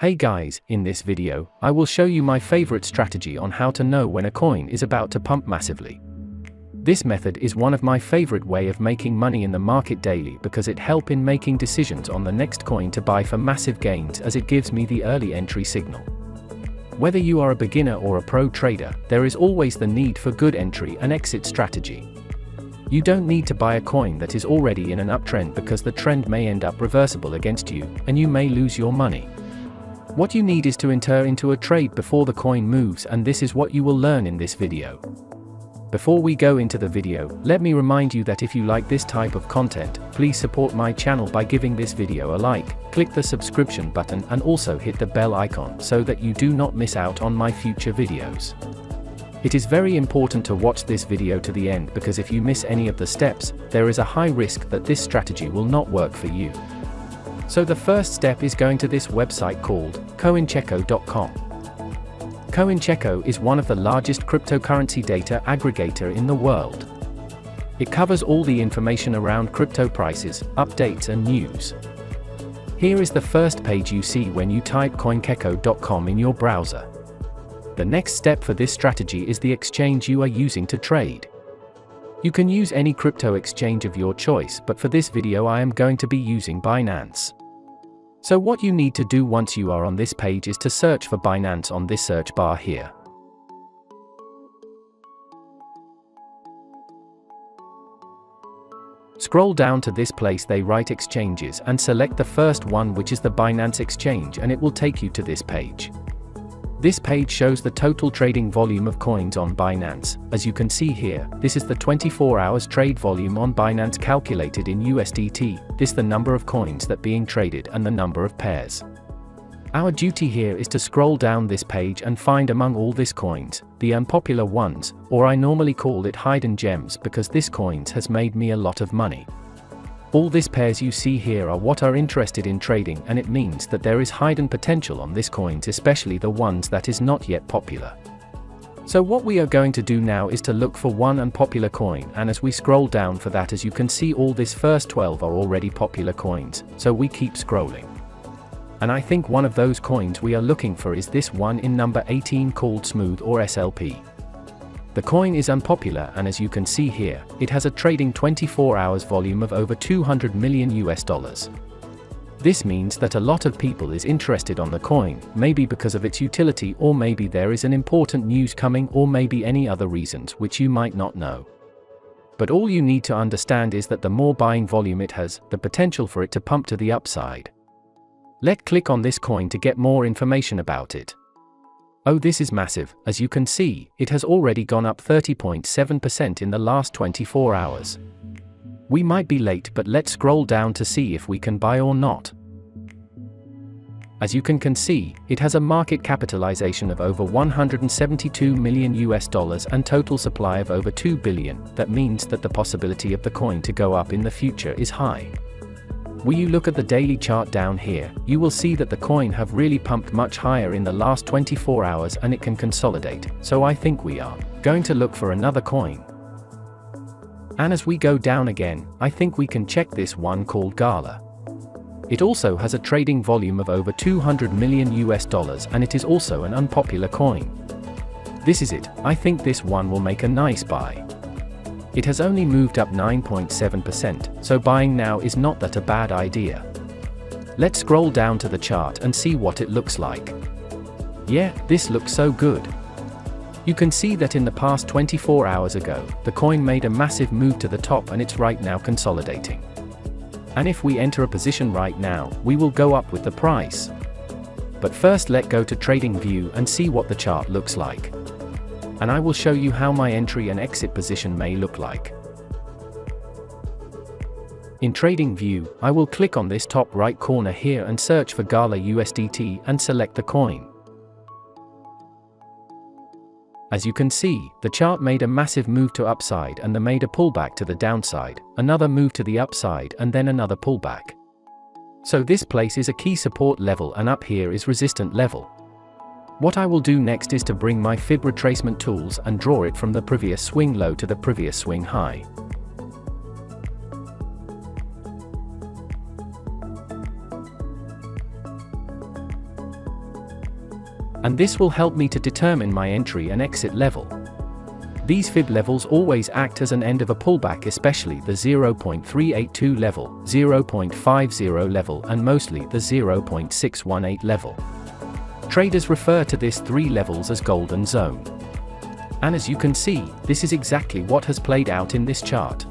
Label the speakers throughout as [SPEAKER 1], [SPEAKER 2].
[SPEAKER 1] Hey guys, in this video, I will show you my favorite strategy on how to know when a coin is about to pump massively. This method is one of my favorite way of making money in the market daily because it helps in making decisions on the next coin to buy for massive gains, as it gives me the early entry signal. Whether you are a beginner or a pro trader, there is always the need for good entry and exit strategy. You don't need to buy a coin that is already in an uptrend because the trend may end up reversible against you, and you may lose your money. What you need is to enter into a trade before the coin moves, and this is what you will learn in this video. Before we go into the video, let me remind you that if you like this type of content, please support my channel by giving this video a like, click the subscription button and also hit the bell icon so that you do not miss out on my future videos. It is very important to watch this video to the end because if you miss any of the steps, there is a high risk that this strategy will not work for you. So the first step is going to this website called coincheco.com. Coincheco is one of the largest cryptocurrency data aggregator in the world. It covers all the information around crypto prices, updates and news. Here is the first page you see when you type coincheco.com in your browser. The next step for this strategy is the exchange you are using to trade. You can use any crypto exchange of your choice, but for this video I am going to be using Binance. So what you need to do once you are on this page is to search for Binance on this search bar here. Scroll down to this place they write exchanges and select the first one, which is the Binance exchange, and it will take you to this page. This page shows the total trading volume of coins on Binance. As you can see here, this is the 24 hours trade volume on Binance calculated in USDT. This the number of coins that being traded and the number of pairs. Our duty here is to scroll down this page and find among all these coins, the unpopular ones, or I normally call it hidden gems because this coins has made me a lot of money. All these pairs you see here are what are interested in trading, and it means that there is hidden potential on these coins, especially the ones that is not yet popular. So what we are going to do now is to look for one unpopular coin, and as we scroll down for that, as you can see, all these first 12 are already popular coins, so we keep scrolling. And I think one of those coins we are looking for is this one in number 18 called Smooth or SLP. The coin is unpopular, and as you can see here, it has a trading 24 hours volume of over 200 million US dollars. This means that a lot of people is interested on the coin, maybe because of its utility, or maybe there is an important news coming, or maybe any other reasons which you might not know. But all you need to understand is that the more buying volume it has, the potential for it to pump to the upside. Let's click on this coin to get more information about it. Oh, this is massive. As you can see, it has already gone up 30.7% in the last 24 hours. We might be late, but let's scroll down to see if we can buy or not. As you can see, it has a market capitalization of over 172 million US dollars and total supply of over 2 billion. That means that the possibility of the coin to go up in the future is high. When you look at the daily chart down here, you will see that the coin have really pumped much higher in the last 24 hours and it can consolidate, so I think we are going to look for another coin. And as we go down again, I think we can check this one called Gala. It also has a trading volume of over 200 million US dollars, and it is also an unpopular coin. This is it. I think this one will make a nice buy. It has only moved up 9.7%, so buying now is not that a bad idea. Let's scroll down to the chart and see what it looks like. Yeah, this looks so good. You can see that in the past 24 hours ago, the coin made a massive move to the top, and it's right now consolidating. And if we enter a position right now, we will go up with the price. But first let's go to Trading View and see what the chart looks like. And I will show you how my entry and exit position may look like. In Trading View, I will click on this top right corner here and search for Gala USDT and select the coin. As you can see, the chart made a massive move to upside and then made a pullback to the downside, another move to the upside and then another pullback. So this place is a key support level, and up here is resistance level. What I will do next is to bring my fib retracement tools and draw it from the previous swing low to the previous swing high. And this will help me to determine my entry and exit level. These fib levels always act as an end of a pullback, especially the 0.382 level, 0.50 level and mostly the 0.618 level. Traders refer to these three levels as golden zone. And as you can see, this is exactly what has played out in this chart.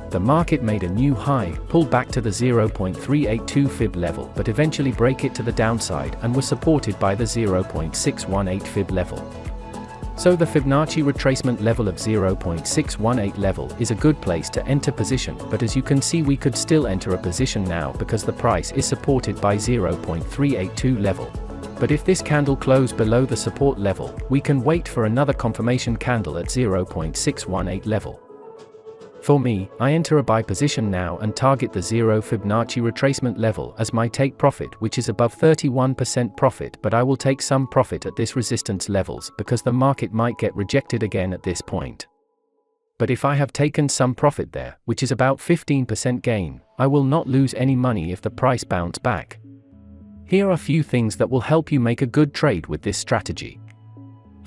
[SPEAKER 1] The market made a new high, pulled back to the 0.382 fib level but eventually break it to the downside and was supported by the 0.618 fib level. So the Fibonacci retracement level of 0.618 level is a good place to enter position, but as you can see we could still enter a position now because the price is supported by 0.382 level. But if this candle close below the support level, we can wait for another confirmation candle at 0.618 level. For me, I enter a buy position now and target the 0 Fibonacci retracement level as my take profit, which is above 31% profit, but I will take some profit at this resistance levels because the market might get rejected again at this point. But if I have taken some profit there, which is about 15% gain, I will not lose any money if the price bounce back. Here are a few things that will help you make a good trade with this strategy.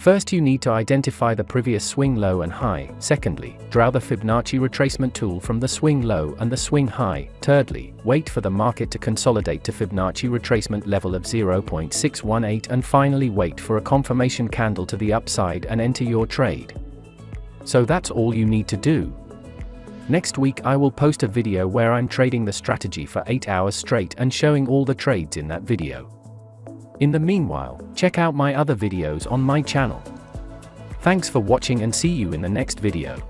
[SPEAKER 1] First, you need to identify the previous swing low and high. Secondly, draw the Fibonacci retracement tool from the swing low and the swing high. Thirdly, wait for the market to consolidate to Fibonacci retracement level of 0.618 and finally wait for a confirmation candle to the upside and enter your trade. So that's all you need to do. Next week I will post a video where I'm trading the strategy for 8 hours straight and showing all the trades in that video. In the meanwhile, check out my other videos on my channel. Thanks for watching and see you in the next video.